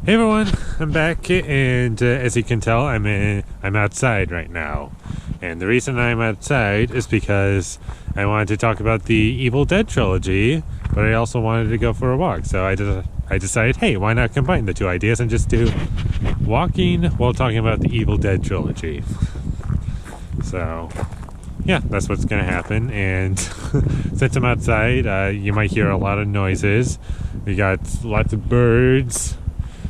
Hey everyone, I'm back, and as you can tell, I'm outside right now. And the reason I'm outside is because I wanted to talk about the Evil Dead trilogy, but I also wanted to go for a walk. So I decided, hey, why not combine the two ideas and just do walking while talking about the Evil Dead trilogy. So yeah, that's what's going to happen. And since I'm outside, you might hear a lot of noises. We got lots of birds.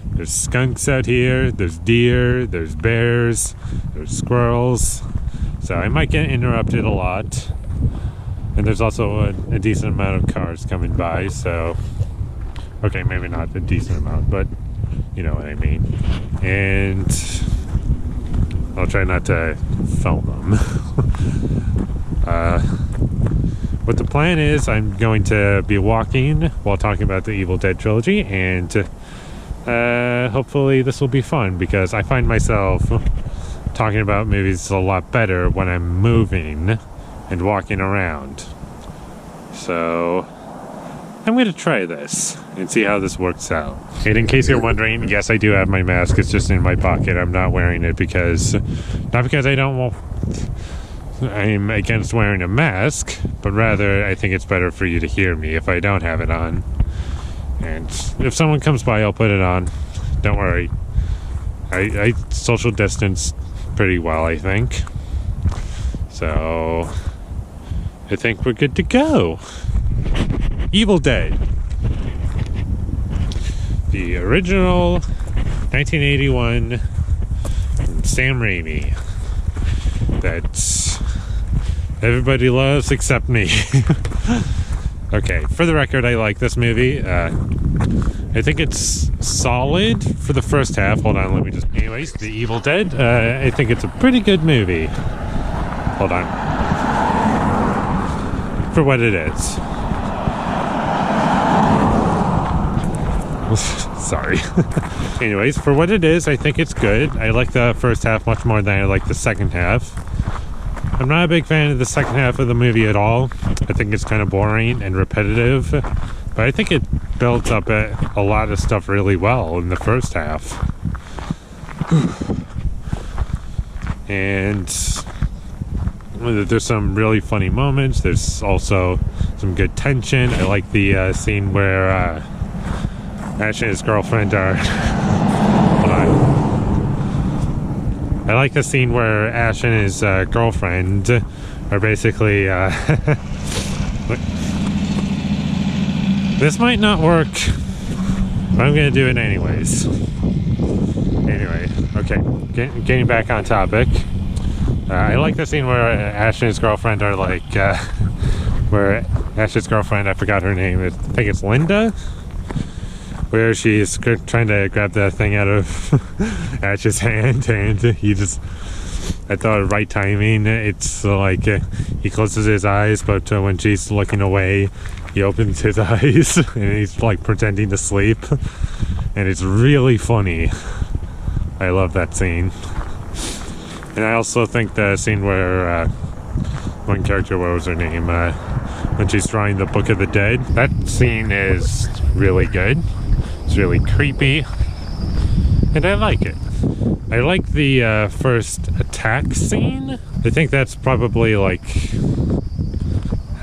There's skunks out here, there's deer, there's bears, there's squirrels. So I might get interrupted a lot. And there's also a decent amount of cars coming by, so... Okay, maybe not a decent amount, but you know what I mean. And I'll try not to film them. What the plan is, I'm going to be walking while talking about the Evil Dead trilogy, and hopefully this will be fun, because I find myself talking about movies a lot better when I'm moving and walking around. So I'm going to try this and see how this works out. And in case you're wondering, yes, I do have my mask. It's just in my pocket. I'm not wearing it not because I'm against wearing a mask, but rather I think it's better for you to hear me if I don't have it on. And if someone comes by, I'll put it on. Don't worry. I social distance pretty well, I think. So I think we're good to go. Evil Dead. The original 1981 Sam Raimi that everybody loves except me. Okay, for the record, I like this movie. I think it's solid for the first half. Hold on, let me just... Anyways, The Evil Dead. I think it's a pretty good movie. Hold on. For what it is. Sorry. Anyways, for what it is, I think it's good. I like the first half much more than I like the second half. I'm not a big fan of the second half of the movie at all. I think it's kind of boring and repetitive, but I think it builds up a lot of stuff really well in the first half. And there's some really funny moments. There's also some good tension. I like the scene where Ash and his girlfriend are... Hold on. I like the scene where Ash and his girlfriend are basically... This might not work, but I'm going to do it anyways. Anyway, okay, getting back on topic. I like the scene where Ash and his girlfriend are like... where Ash's girlfriend, I forgot her name, I think it's Linda? Where she's trying to grab the thing out of Ash's hand, and he just, I thought, right timing. It's like he closes his eyes, but when she's looking away, he opens his eyes, and he's like pretending to sleep, and it's really funny. I love that scene. And I also think the scene where one character, what was her name, when she's drawing the Book of the Dead, that scene is really good. It's really creepy, and I like it. I like the first attack scene. I think that's probably like,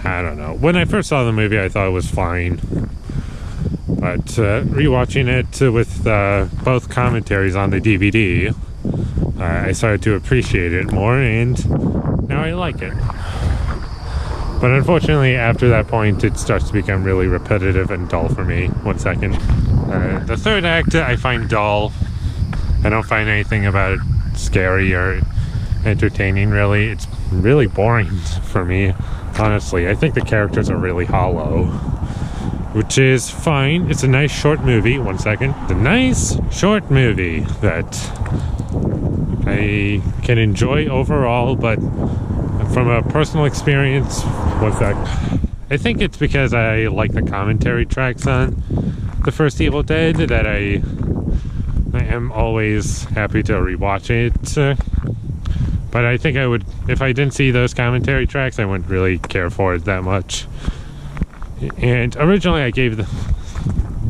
I don't know. When I first saw the movie, I thought it was fine, but rewatching it with both commentaries on the DVD, I started to appreciate it more, and now I like it. But unfortunately, after that point, it starts to become really repetitive and dull for me. 1 second. The third act, I find dull. I don't find anything about it scary or entertaining, really. It's really boring for me, honestly. I think the characters are really hollow, which is fine. It's a nice short movie. 1 second. It's a nice short movie that I can enjoy overall, but from a personal experience, 1 sec. I think it's because I like the commentary tracks on the first Evil Dead that I am always happy to rewatch it. But I think I would, if I didn't see those commentary tracks, I wouldn't really care for it that much. And originally I gave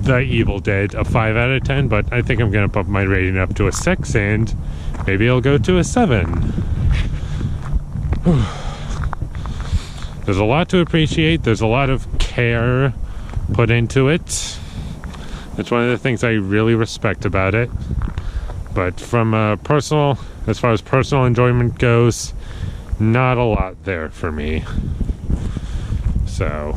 The Evil Dead a 5 out of 10, but I think I'm going to bump my rating up to a 6, and maybe it'll go to a 7. There's a lot to appreciate. There's a lot of care put into it. That's one of the things I really respect about it. But from as far as personal enjoyment goes, not a lot there for me. So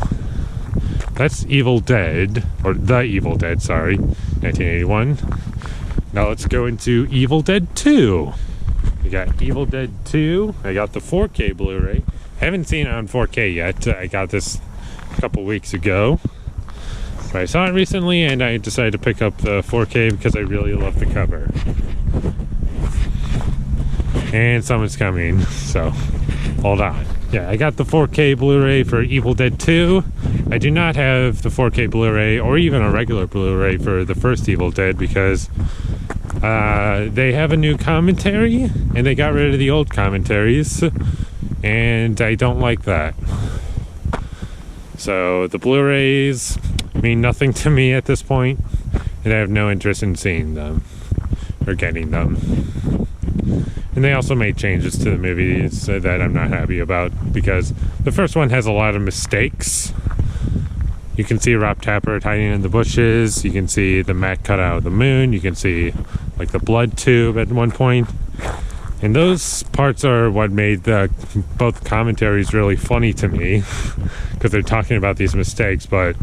that's Evil Dead, or The Evil Dead, sorry, 1981. Now let's go into Evil Dead 2. We got Evil Dead 2. I got the 4K Blu-ray. I haven't seen it on 4K yet. I got this a couple weeks ago. But I saw it recently and I decided to pick up the 4K because I really love the cover. And someone's coming, so hold on. Yeah, I got the 4K Blu-ray for Evil Dead 2. I do not have the 4K Blu-ray or even a regular Blu-ray for the first Evil Dead because they have a new commentary and they got rid of the old commentaries, and I don't like that. So the Blu-rays mean nothing to me at this point, and I have no interest in seeing them or getting them. And they also made changes to the movies that I'm not happy about, because the first one has a lot of mistakes. You can see Rob Tapert hiding in the bushes. You can see the mat cut out of the moon. You can see like the blood tube at one point. And those parts are what made both commentaries really funny to me, because they're talking about these mistakes, but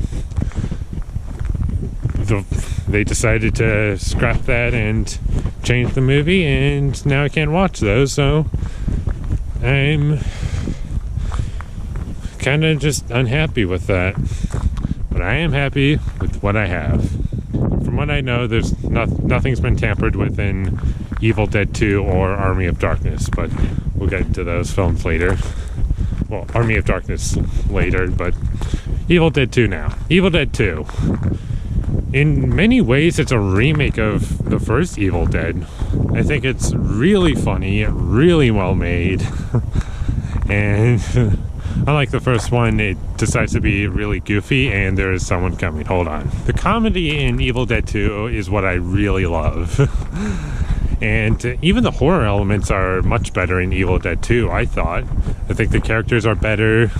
they decided to scrap that and change the movie, and now I can't watch those, so I'm kind of just unhappy with that. But I am happy with what I have. From what I know, there's nothing's been tampered with in Evil Dead 2 or Army of Darkness, but we'll get into those films later. Well, Army of Darkness later, but Evil Dead 2 now. Evil Dead 2. In many ways, it's a remake of the first Evil Dead. I think it's really funny, really well made, and unlike the first one, it decides to be really goofy, and there is someone coming. Hold on. The comedy in Evil Dead 2 is what I really love. And even the horror elements are much better in Evil Dead 2, I thought. I think the characters are better.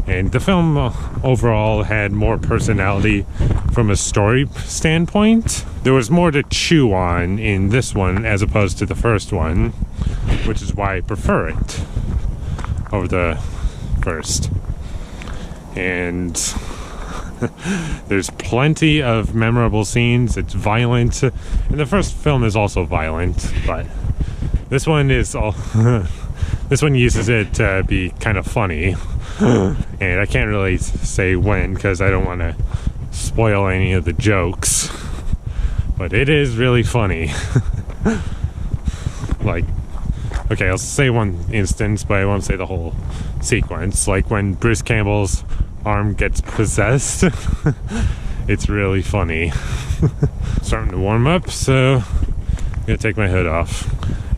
And the film overall had more personality from a story standpoint. There was more to chew on in this one as opposed to the first one, which is why I prefer it over the first. And there's plenty of memorable scenes. It's violent. And the first film is also violent, but this one is all this one uses it to be kind of funny. And I can't really say when because I don't want to spoil any of the jokes, but it is really funny. Like, okay, I'll say one instance, but I won't say the whole sequence. Like when Bruce Campbell's arm gets possessed. It's really funny. Starting to warm up, so I'm gonna take my hood off.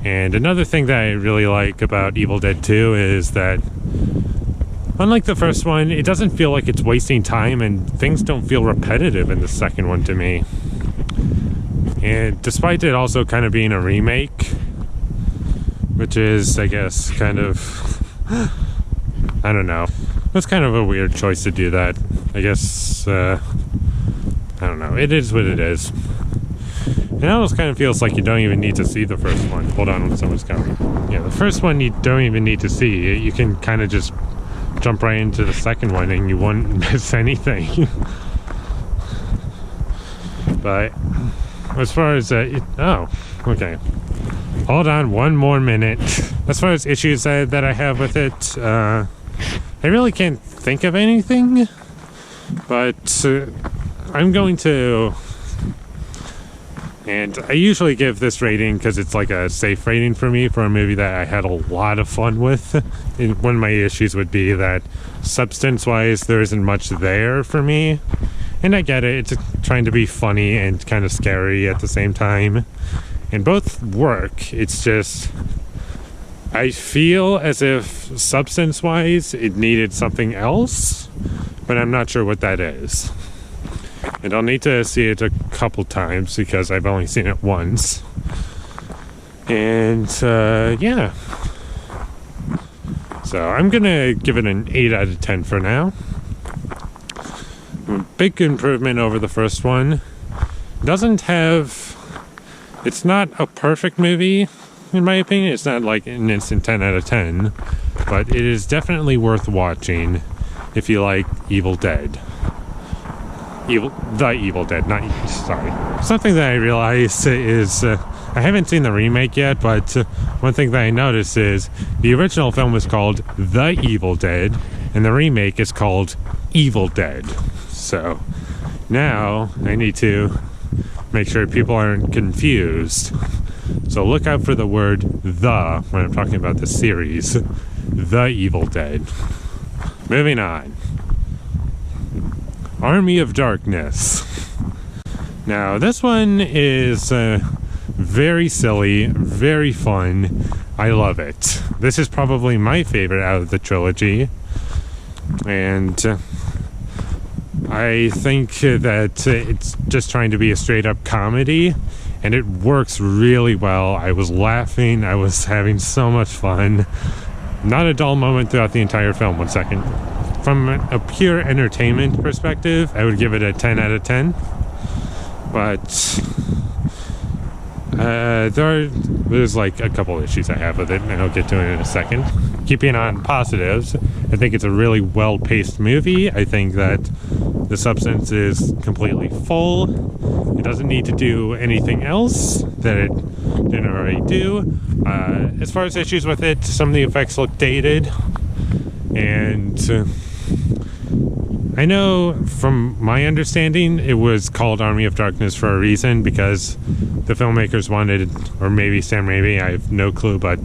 And another thing that I really like about Evil Dead 2 is that unlike the first one, it doesn't feel like it's wasting time, and things don't feel repetitive in the second one to me. And despite it also kind of being a remake, which is, I guess, kind of, I don't know. It's kind of a weird choice to do that. I guess, I don't know. It is what it is. It almost kind of feels like you don't even need to see the first one. Hold on when someone's coming. Yeah, the first one you don't even need to see. You can kind of just jump right into the second one and you won't miss anything. But as far as oh, okay. Hold on one more minute. As far as issues that I have with it, I really can't think of anything, but I'm going to, and I usually give this rating because it's like a safe rating for me for a movie that I had a lot of fun with. And one of my issues would be that substance-wise there isn't much there for me, and I get it, it's trying to be funny and kind of scary at the same time, and both work. It's just I feel as if substance-wise it needed something else, but I'm not sure what that is. And I'll need to see it a couple times because I've only seen it once. And, yeah. So I'm gonna give it an 8 out of 10 for now. Big improvement over the first one. Doesn't have... It's not a perfect movie, in my opinion. It's not like an instant 10 out of 10. But it is definitely worth watching if you like Evil Dead. The Evil Dead, sorry. Something that I realized is, I haven't seen the remake yet, but one thing that I noticed is the original film was called The Evil Dead, and the remake is called Evil Dead. So, now I need to make sure people aren't confused. So look out for the word "the" when I'm talking about the series, The Evil Dead. Moving on. Army of Darkness. Now, this one is very silly, very fun. I love it. This is probably my favorite out of the trilogy. And I think that it's just trying to be a straight-up comedy. And it works really well. I was laughing. I was having so much fun. Not a dull moment throughout the entire film. One second. From a pure entertainment perspective, I would give it a 10 out of 10. But there's like a couple issues I have with it, and I'll get to it in a second. Keeping on positives, I think it's a really well-paced movie. I think that the substance is completely full. It doesn't need to do anything else that it didn't already do. As far as issues with it, some of the effects look dated. And I know from my understanding it was called Army of Darkness for a reason, because the filmmakers wanted, or maybe Sam Raimi, I have no clue, but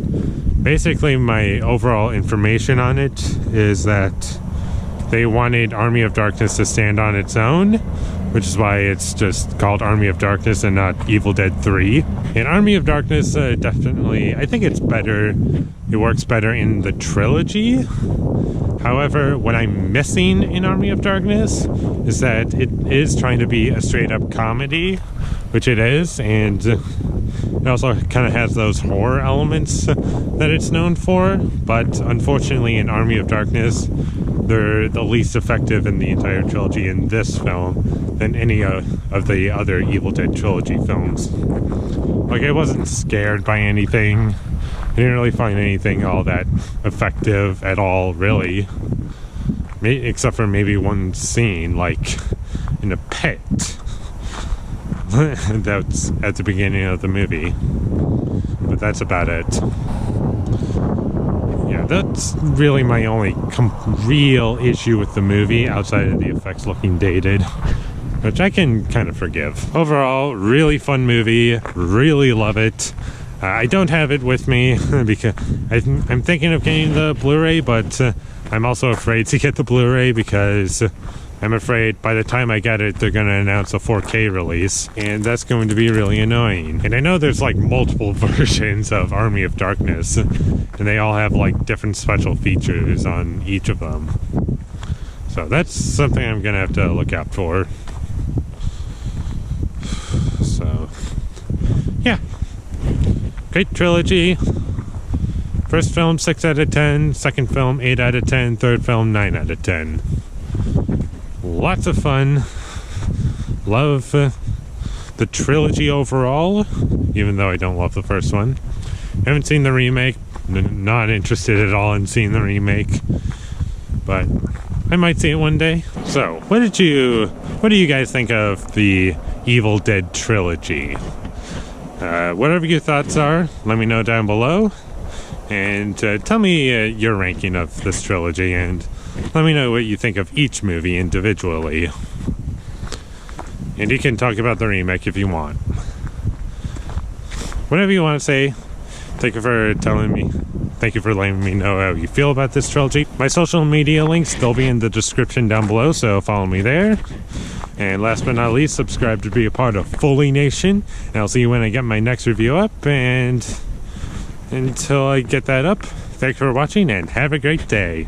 basically my overall information on it is that they wanted Army of Darkness to stand on its own, which is why it's just called Army of Darkness and not Evil Dead 3. And Army of Darkness definitely, I think it's better, it works better in the trilogy. However, what I'm missing in Army of Darkness is that it is trying to be a straight-up comedy, which it is, and it also kind of has those horror elements that it's known for, but unfortunately in Army of Darkness, they're the least effective in the entire trilogy in this film than any of the other Evil Dead trilogy films. Like, I wasn't scared by anything. I didn't really find anything all that effective at all, really. Except for maybe one scene, like in a pit. That's at the beginning of the movie. But that's about it. Yeah, that's really my only real issue with the movie, outside of the effects looking dated, which I can kind of forgive. Overall, really fun movie. Really love it. I don't have it with me because I'm thinking of getting the Blu-ray, but I'm also afraid to get the Blu-ray because I'm afraid by the time I get it, they're going to announce a 4K release, and that's going to be really annoying. And I know there's like multiple versions of Army of Darkness, and they all have like different special features on each of them. So that's something I'm going to have to look out for. So, yeah. Great trilogy. First film 6 out of 10, second film 8 out of 10, third film 9 out of 10. Lots of fun. Love the trilogy overall, even though I don't love the first one. Haven't seen the remake. Not interested at all in seeing the remake, but I might see it one day. So, what do you guys think of the Evil Dead trilogy? Whatever your thoughts are, let me know down below, and tell me your ranking of this trilogy, and let me know what you think of each movie individually. And you can talk about the remake if you want. Whatever you want to say. Thank you for telling me. Thank you for letting me know how you feel about this trilogy. My social media links, they'll be in the description down below, so follow me there. And last but not least, subscribe to be a part of Foley Nation. And I'll see you when I get my next review up. And until I get that up, thanks for watching and have a great day.